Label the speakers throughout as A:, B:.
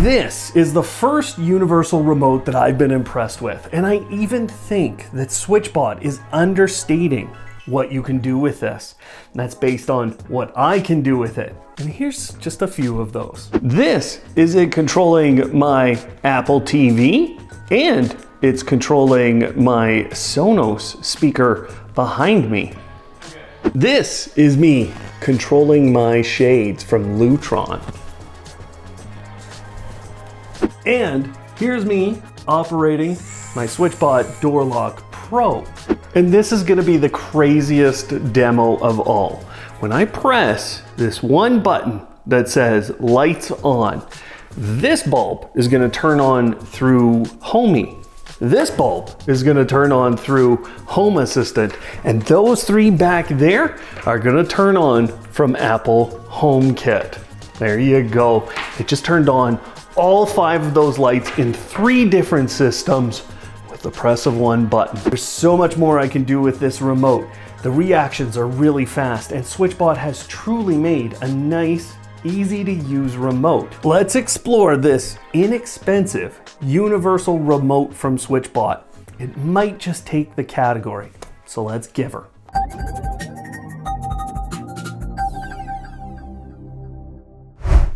A: This is the first universal remote that I've been impressed with, and I even think that SwitchBot is understating what you can do with this. And that's based on what I can do with it. And here's just a few of those. This is it controlling my Apple TV, and it's controlling my Sonos speaker behind me. This is me controlling my shades from Lutron. And here's me operating my SwitchBot Door Lock Pro. And this is gonna be the craziest demo of all. When I press this one button that says lights on, this bulb is gonna turn on through Homey. This bulb is gonna turn on through Home Assistant. And those three back there are gonna turn on from Apple HomeKit. There you go. It just turned on all 5 of those lights in 3 different systems with the press of one button. There's so much more I can do with this remote. The reactions are really fast, and SwitchBot has truly made a nice, easy to use remote. Let's explore this inexpensive universal remote from SwitchBot. It might just take the category, so let's give her.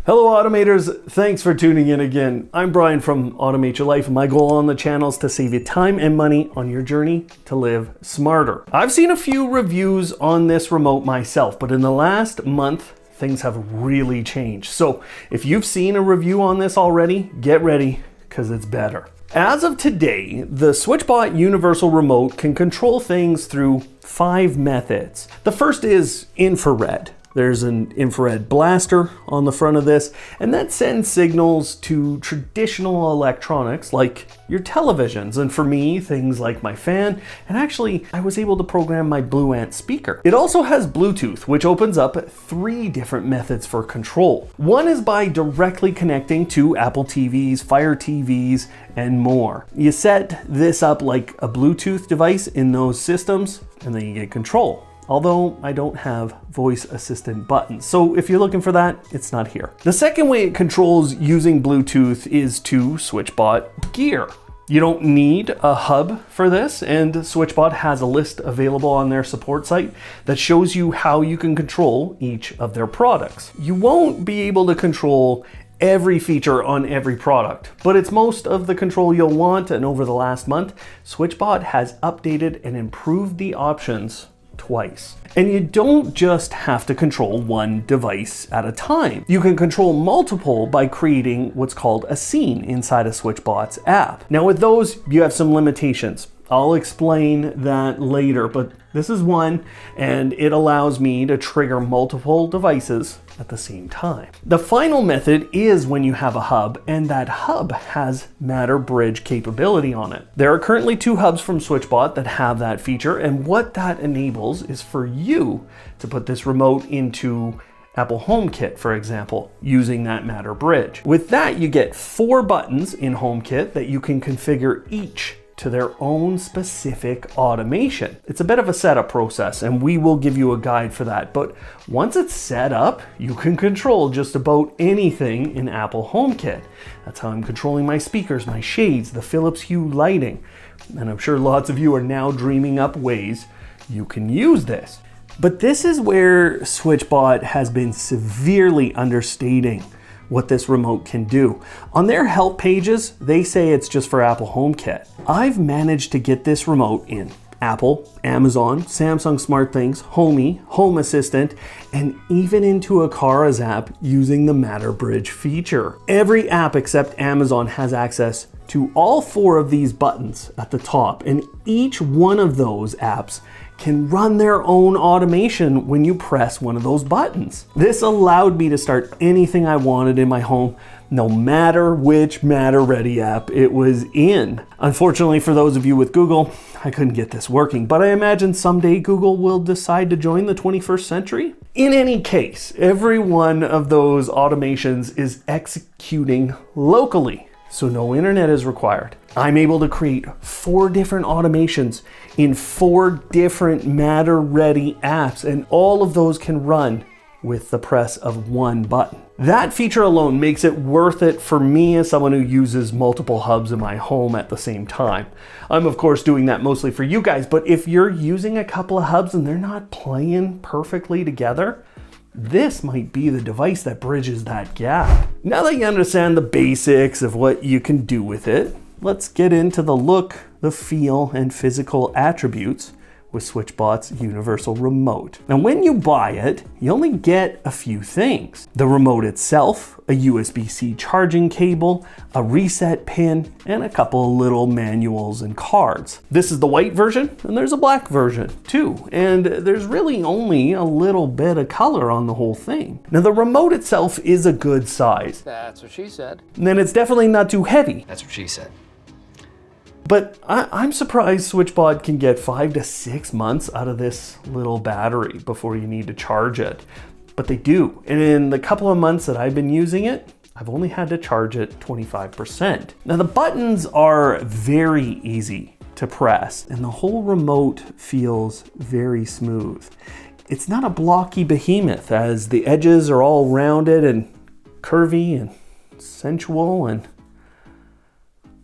A: Hello Automators, thanks for tuning in again. I'm Brian from Automate Your Life, and my goal on the channel is to save you time and money on your journey to live smarter. I've seen a few reviews on this remote myself, but in the last month, things have really changed. So if you've seen a review on this already, get ready, because it's better. As of today, the SwitchBot Universal Remote can control things through 5 methods. The first is infrared. There's an infrared blaster on the front of this, and that sends signals to traditional electronics like your televisions, and for me, things like my fan, and actually, I was able to program my Blue Ant speaker. It also has Bluetooth, which opens up 3 different methods for control. One is by directly connecting to Apple TVs, Fire TVs, and more. You set this up like a Bluetooth device in those systems, and then you get control. Although I don't have voice assistant buttons. So if you're looking for that, it's not here. The second way it controls using Bluetooth is to SwitchBot Gear. You don't need a hub for this, and SwitchBot has a list available on their support site that shows you how you can control each of their products. You won't be able to control every feature on every product, but it's most of the control you'll want, and over the last month, SwitchBot has updated and improved the options twice. And you don't just have to control one device at a time. You can control multiple by creating what's called a scene inside of SwitchBot's app. Now with those, you have some limitations. I'll explain that later, but this is one, and it allows me to trigger multiple devices at the same time. The final method is when you have a hub, and that hub has Matter Bridge capability on it. There are currently 2 hubs from SwitchBot that have that feature, and what that enables is for you to put this remote into Apple HomeKit, for example, using that Matter Bridge. With that, you get 4 buttons in HomeKit that you can configure each to their own specific automation. It's a bit of a setup process, and we will give you a guide for that. But once it's set up, you can control just about anything in Apple HomeKit. That's how I'm controlling my speakers, my shades, the Philips Hue lighting. And I'm sure lots of you are now dreaming up ways you can use this. But this is where SwitchBot has been severely understating what this remote can do. On their help pages, they say it's just for Apple HomeKit. I've managed to get this remote in Apple, Amazon, Samsung SmartThings, Homey, Home Assistant, and even into a Cars app using the Matter Bridge feature. Every app except Amazon has access to all 4 of these buttons at the top, and each one of those apps can run their own automation when you press one of those buttons. This allowed me to start anything I wanted in my home, no matter which Matter Ready app it was in. Unfortunately for those of you with Google, I couldn't get this working, but I imagine someday Google will decide to join the 21st century. In any case, every one of those automations is executing locally, so no internet is required. I'm able to create 4 different automations in 4 different Matter Ready apps, and all of those can run with the press of one button. That feature alone makes it worth it for me as someone who uses multiple hubs in my home at the same time. I'm of course doing that mostly for you guys, but if you're using a couple of hubs and they're not playing perfectly together, this might be the device that bridges that gap. Now that you understand the basics of what you can do with it, let's get into the look, the feel, and physical attributes with SwitchBot's Universal Remote. Now when you buy it, you only get a few things. The remote itself, a USB-C charging cable, a reset pin, and a couple of little manuals and cards. This is the white version, and there's a black version too. And there's really only a little bit of color on the whole thing. Now the remote itself is a good size.
B: That's what she said.
A: And then it's definitely not too heavy.
B: That's what she said.
A: But I'm surprised SwitchBot can get 5 to 6 months out of this little battery before you need to charge it. But they do. And in the couple of months that I've been using it, I've only had to charge it 25%. Now the buttons are very easy to press and the whole remote feels very smooth. It's not a blocky behemoth as the edges are all rounded and curvy and sensual, and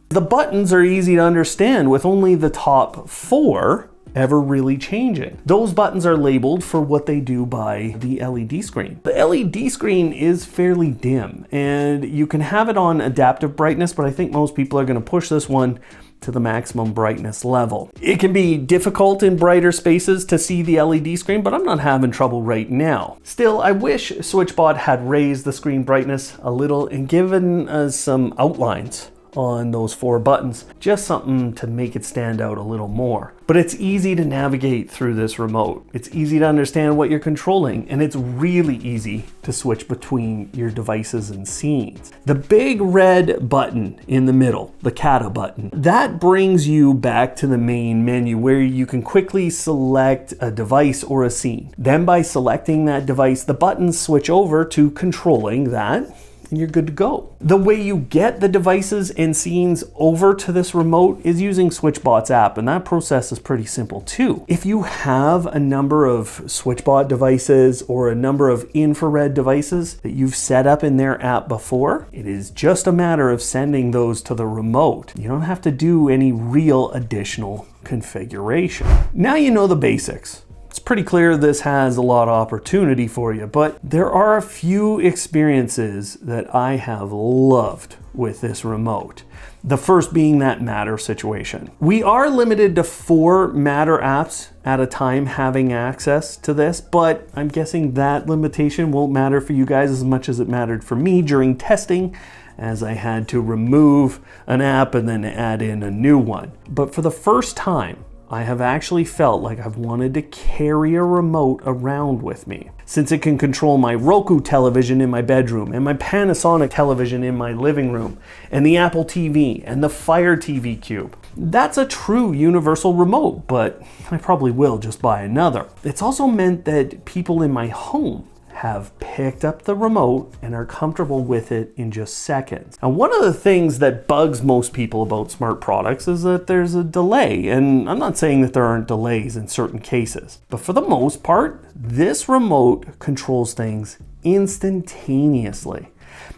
A: the buttons are easy to understand with only the top 4 ever really changing. Those buttons are labeled for what they do by the LED screen. The LED screen is fairly dim and you can have it on adaptive brightness, but I think most people are going to push this one to the maximum brightness level. It can be difficult in brighter spaces to see the LED screen, but I'm not having trouble right now. Still, I wish SwitchBot had raised the screen brightness a little and given us some outlines on those 4 buttons, just something to make it stand out a little more. But it's easy to navigate through this remote. It's easy to understand what you're controlling, and it's really easy to switch between your devices and scenes. The big red button in the middle, the kata button, that brings you back to the main menu where you can quickly select a device or a scene. Then by selecting that device, the buttons switch over to controlling that, and you're good to go. The way you get the devices and scenes over to this remote is using SwitchBot's app, and that process is pretty simple too. If you have a number of SwitchBot devices or a number of infrared devices that you've set up in their app before, it is just a matter of sending those to the remote. You don't have to do any real additional configuration. Now you know the basics. It's pretty clear this has a lot of opportunity for you, but there are a few experiences that I have loved with this remote. The first being that Matter situation. We are limited to 4 Matter apps at a time having access to this, but I'm guessing that limitation won't matter for you guys as much as it mattered for me during testing, as I had to remove an app and then add in a new one. But for the first time, I have actually felt like I've wanted to carry a remote around with me. Since it can control my Roku television in my bedroom and my Panasonic television in my living room and the Apple TV and the Fire TV Cube. That's a true universal remote, but I probably will just buy another. It's also meant that people in my home have picked up the remote and are comfortable with it in just seconds. And one of the things that bugs most people about smart products is that there's a delay. And I'm not saying that there aren't delays in certain cases, but for the most part, this remote controls things instantaneously.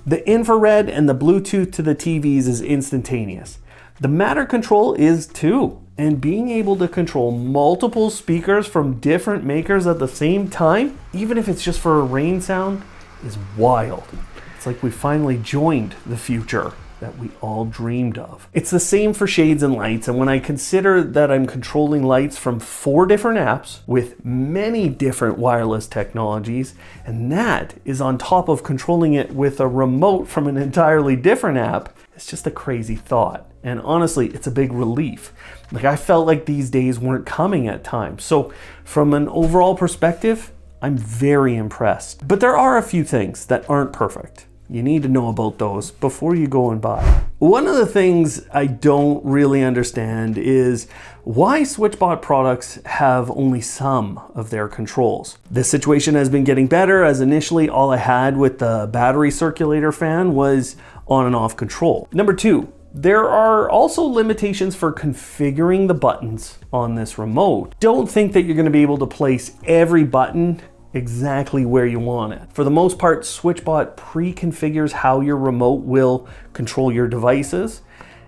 A: The infrared and the Bluetooth to the TVs is instantaneous. The Matter control is too. And being able to control multiple speakers from different makers at the same time, even if it's just for a rain sound, is wild. It's like we finally joined the future that we all dreamed of. It's the same for shades and lights, and when I consider that I'm controlling lights from 4 different apps with many different wireless technologies, and that is on top of controlling it with a remote from an entirely different app, it's just a crazy thought. And honestly, it's a big relief. Like, I felt like these days weren't coming at times. So from an overall perspective, I'm very impressed. But there are a few things that aren't perfect. You need to know about those before you go and buy. One of the things I don't really understand is why SwitchBot products have only some of their controls. This situation has been getting better, as initially all I had with the battery circulator fan was on and off control. Number 2, there are also limitations for configuring the buttons on this remote. Don't think that you're going to be able to place every button exactly where you want it. For the most part, SwitchBot pre-configures how your remote will control your devices.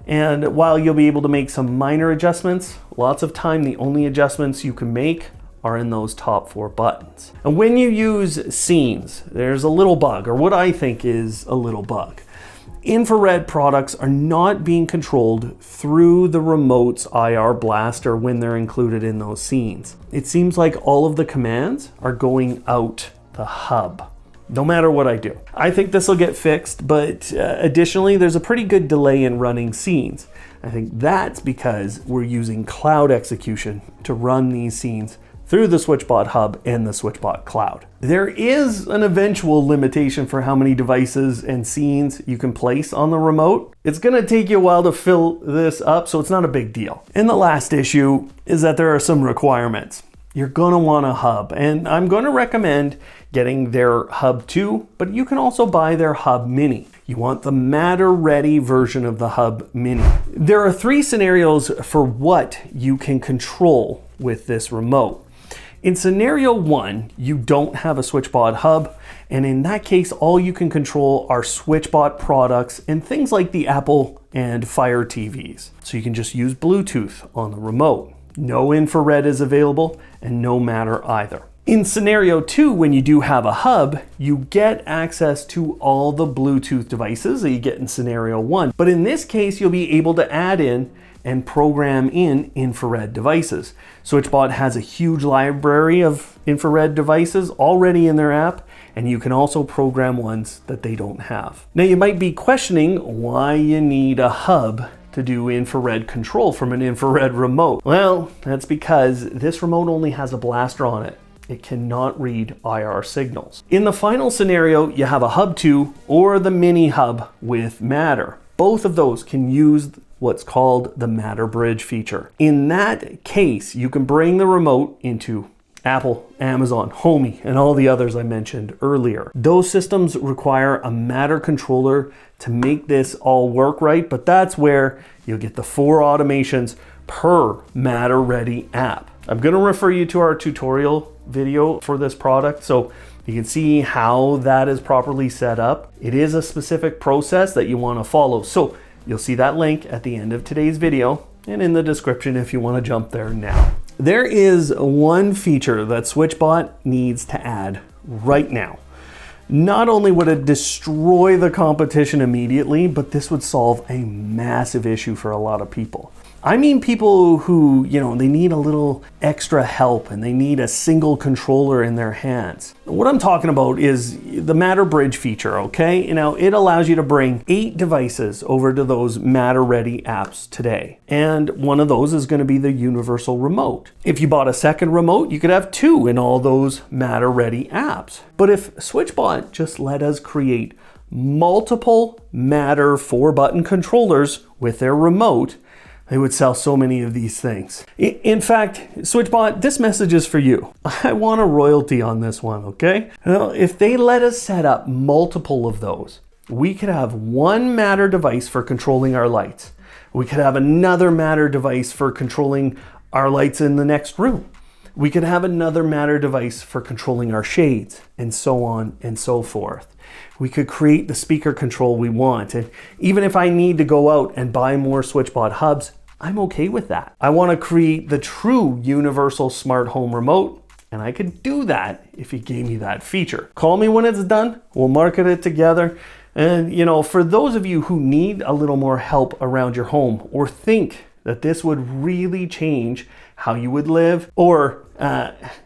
A: And while you'll be able to make some minor adjustments, lots of time the only adjustments you can make are in those top 4 buttons. And when you use scenes, there's a little bug, or what I think is a little bug. Infrared products are not being controlled through the remote's IR blaster when they're included in those scenes. It seems like all of the commands are going out the hub, no matter what I do. I think this will get fixed, but additionally, there's a pretty good delay in running scenes. I think that's because we're using cloud execution to run these scenes through the SwitchBot Hub and the SwitchBot Cloud. There is an eventual limitation for how many devices and scenes you can place on the remote. It's gonna take you a while to fill this up, so it's not a big deal. And the last issue is that there are some requirements. You're gonna want a hub, and I'm gonna recommend getting their Hub 2, but you can also buy their Hub Mini. You want the Matter-ready version of the Hub Mini. There are 3 scenarios for what you can control with this remote. In scenario 1, you don't have a SwitchBot Hub, and in that case, all you can control are SwitchBot products and things like the Apple and Fire TVs. So you can just use Bluetooth on the remote. No infrared is available and no Matter either. In scenario 2, when you do have a hub, you get access to all the Bluetooth devices that you get in scenario 1. But in this case, you'll be able to add in and program in infrared devices. SwitchBot has a huge library of infrared devices already in their app, and you can also program ones that they don't have. Now you might be questioning why you need a hub to do infrared control from an infrared remote. Well, that's because this remote only has a blaster on it. It cannot read IR signals. In the final scenario, you have a Hub 2 or the Mini Hub with Matter. Both of those can use what's called the Matter Bridge feature. In that case, you can bring the remote into Apple, Amazon, Homey, and all the others I mentioned earlier. Those systems require a Matter controller to make this all work right, but that's where you'll get the 4 automations per Matter-ready app. I'm gonna refer you to our tutorial video for this product so you can see how that is properly set up. It is a specific process that you wanna follow. So you'll see that link at the end of today's video and in the description if you want to jump there now. There is one feature that SwitchBot needs to add right now. Not only would it destroy the competition immediately, but this would solve a massive issue for a lot of people. I mean people who, they need a little extra help and they need a single controller in their hands. What I'm talking about is the Matter Bridge feature, okay? It allows you to bring 8 devices over to those Matter-ready apps today. And one of those is gonna be the Universal Remote. If you bought a second remote, you could have 2 in all those Matter-ready apps. But if SwitchBot just let us create multiple Matter 4-button controllers with their remote, they would sell so many of these things. In fact, SwitchBot, this message is for you. I want a royalty on this one, okay? Now, if they let us set up multiple of those, we could have one Matter device for controlling our lights. We could have another Matter device for controlling our lights in the next room. We could have another Matter device for controlling our shades, and so on and so forth. We could create the speaker control we want. And even if I need to go out and buy more SwitchBot hubs, I'm okay with that. I want to create the true universal smart home remote, and I could do that if you gave me that feature. Call me when it's done. We'll market it together. And for those of you who need a little more help around your home or think that this would really change how you would live, or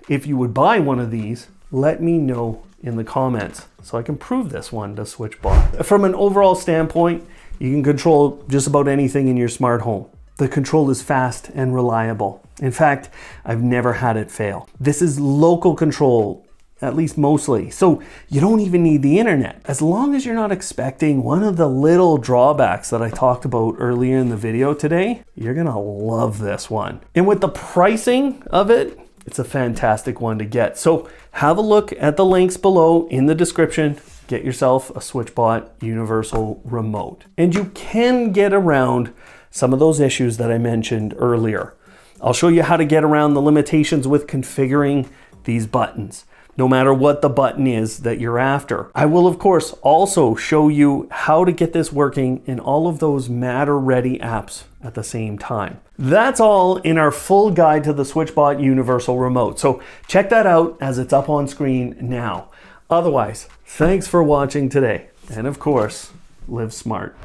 A: if you would buy one of these, let me know in the comments so I can prove this one to SwitchBot. From an overall standpoint, you can control just about anything in your smart home. The control is fast and reliable. In fact, I've never had it fail. This is local control, at least mostly, so you don't even need the internet. As long as you're not expecting one of the little drawbacks that I talked about earlier in the video today, you're gonna love this one. And with the pricing of it, it's a fantastic one to get. So have a look at the links below in the description. Get yourself a SwitchBot Universal Remote. And you can get around some of those issues that I mentioned earlier. I'll show you how to get around the limitations with configuring these buttons. no matter what the button is that you're after. I will, of course, also show you how to get this working in all of those Matter-ready apps at the same time. That's all in our full guide to the SwitchBot Universal Remote. So check that out as it's up on screen now. Otherwise, thanks for watching today. And of course, live smart.